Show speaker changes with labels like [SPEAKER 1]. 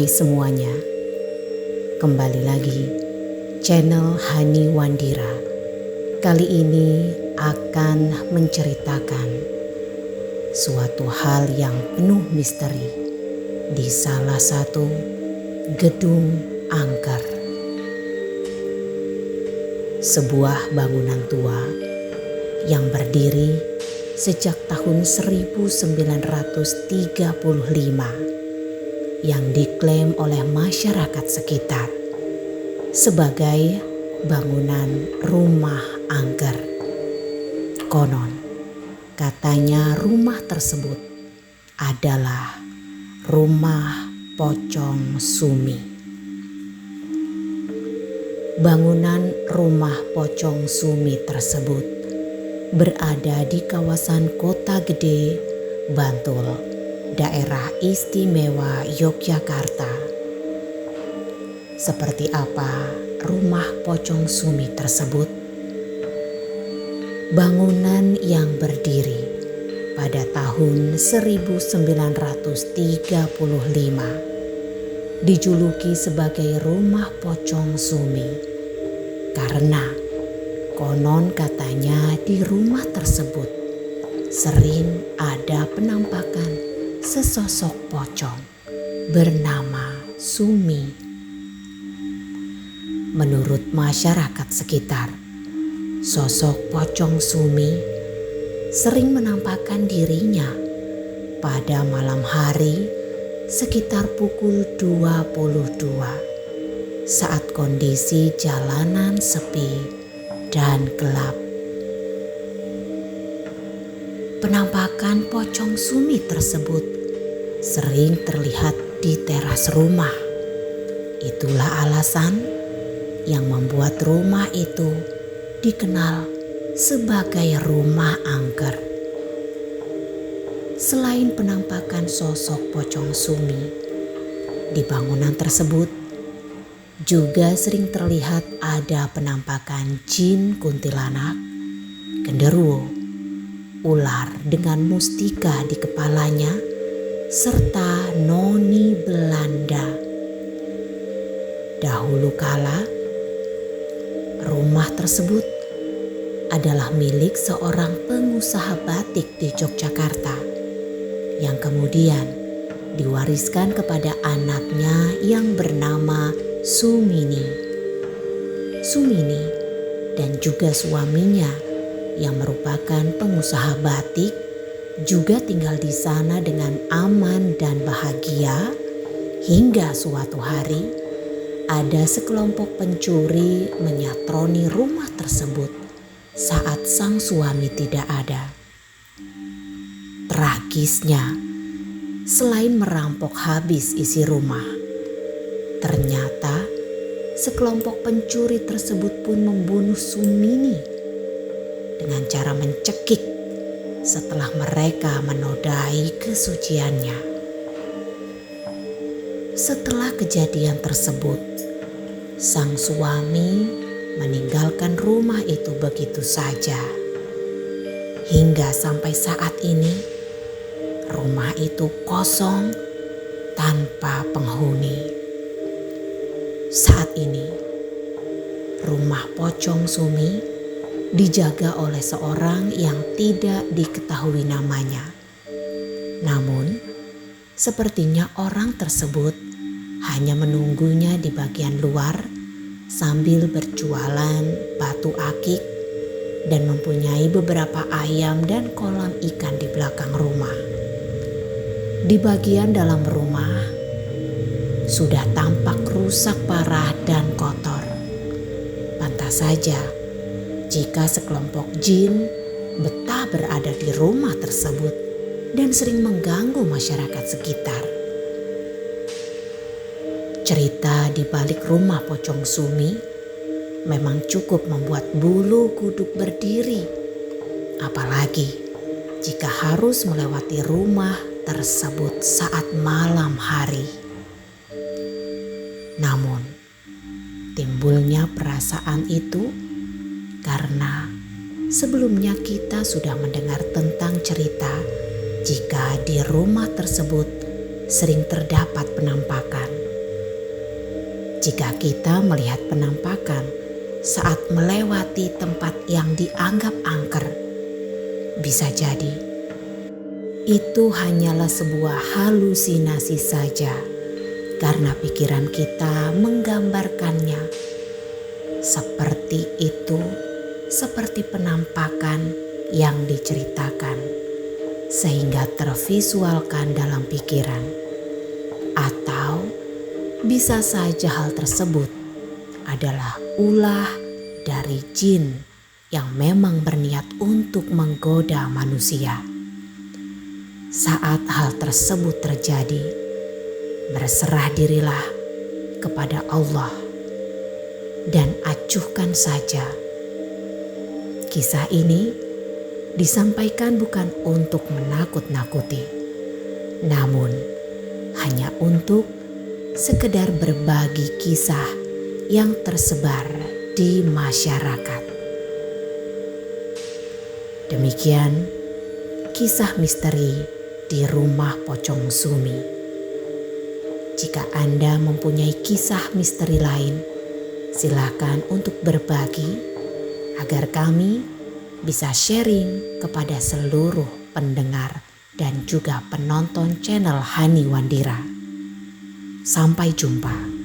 [SPEAKER 1] Hai semuanya, kembali lagi channel Hani Wandira. Kali ini akan menceritakan suatu hal yang penuh misteri di salah satu gedung angker. Sebuah bangunan tua yang berdiri sejak tahun 1935 yang diklaim oleh masyarakat sekitar sebagai bangunan rumah angker. Konon katanya rumah tersebut adalah rumah Pocong Sumi. Bangunan rumah Pocong Sumi tersebut berada di kawasan Kota Gede, Bantul, Daerah Istimewa Yogyakarta. Seperti apa rumah Pocong Sumi tersebut? Bangunan yang berdiri pada tahun 1935 dijuluki sebagai rumah Pocong Sumi karena konon katanya di rumah tersebut sering ada penampakan sesosok pocong bernama Sumi. Menurut masyarakat sekitar, sosok Pocong Sumi sering menampakkan dirinya pada malam hari sekitar pukul 22 saat kondisi jalanan sepi dan gelap. Penampakan Pocong Sumi tersebut sering terlihat di teras rumah. Itulah alasan yang membuat rumah itu dikenal sebagai rumah angker. Selain penampakan sosok Pocong Sumi, di bangunan tersebut juga sering terlihat ada penampakan jin kuntilanak, genderuwo, ular dengan mustika di kepalanya, serta noni Belanda. Dahulu kala, rumah tersebut adalah milik seorang pengusaha batik di Yogyakarta yang kemudian diwariskan kepada anaknya yang bernama Sumini. Sumini dan juga suaminya yang merupakan pengusaha batik juga tinggal di sana dengan aman dan bahagia hingga suatu hari ada sekelompok pencuri menyatroni rumah tersebut saat sang suami tidak ada. Tragisnya, selain merampok habis isi rumah, ternyata sekelompok pencuri tersebut pun membunuh Sumini dengan cara mencekik setelah mereka menodai kesuciannya. Setelah kejadian tersebut, sang suami meninggalkan rumah itu begitu saja. Hingga sampai saat ini, rumah itu kosong tanpa penghuni. Saat ini, rumah Pocong Sumi dijaga oleh seorang yang tidak diketahui namanya. Namun, sepertinya orang tersebut hanya menunggunya di bagian luar sambil berjualan batu akik dan mempunyai beberapa ayam dan kolam ikan di belakang rumah. Di bagian dalam rumah sudah tampak rusak parah dan kotor. Pantas saja jika sekelompok jin betah berada di rumah tersebut dan sering mengganggu masyarakat sekitar. Cerita di balik rumah Pocong Sumi memang cukup membuat bulu kuduk berdiri, apalagi jika harus melewati rumah tersebut saat malam hari. Namun, timbulnya perasaan itu karena sebelumnya kita sudah mendengar tentang cerita jika di rumah tersebut sering terdapat penampakan. Jika kita melihat penampakan saat melewati tempat yang dianggap angker, bisa jadi itu hanyalah sebuah halusinasi saja karena pikiran kita menggambarkannya seperti itu, seperti penampakan yang diceritakan sehingga tervisualkan dalam pikiran. Atau bisa saja hal tersebut adalah ulah dari jin yang memang berniat untuk menggoda manusia. Saat hal tersebut terjadi, berserah dirilah kepada Allah dan acuhkan saja. Kisah ini disampaikan bukan untuk menakut-nakuti, namun hanya untuk sekedar berbagi kisah yang tersebar di masyarakat. Demikian kisah misteri di Rumah Pocong Sumi. Jika Anda mempunyai kisah misteri lain, silakan untuk berbagi agar kami bisa sharing kepada seluruh pendengar dan juga penonton channel Hani Wandira. Sampai jumpa.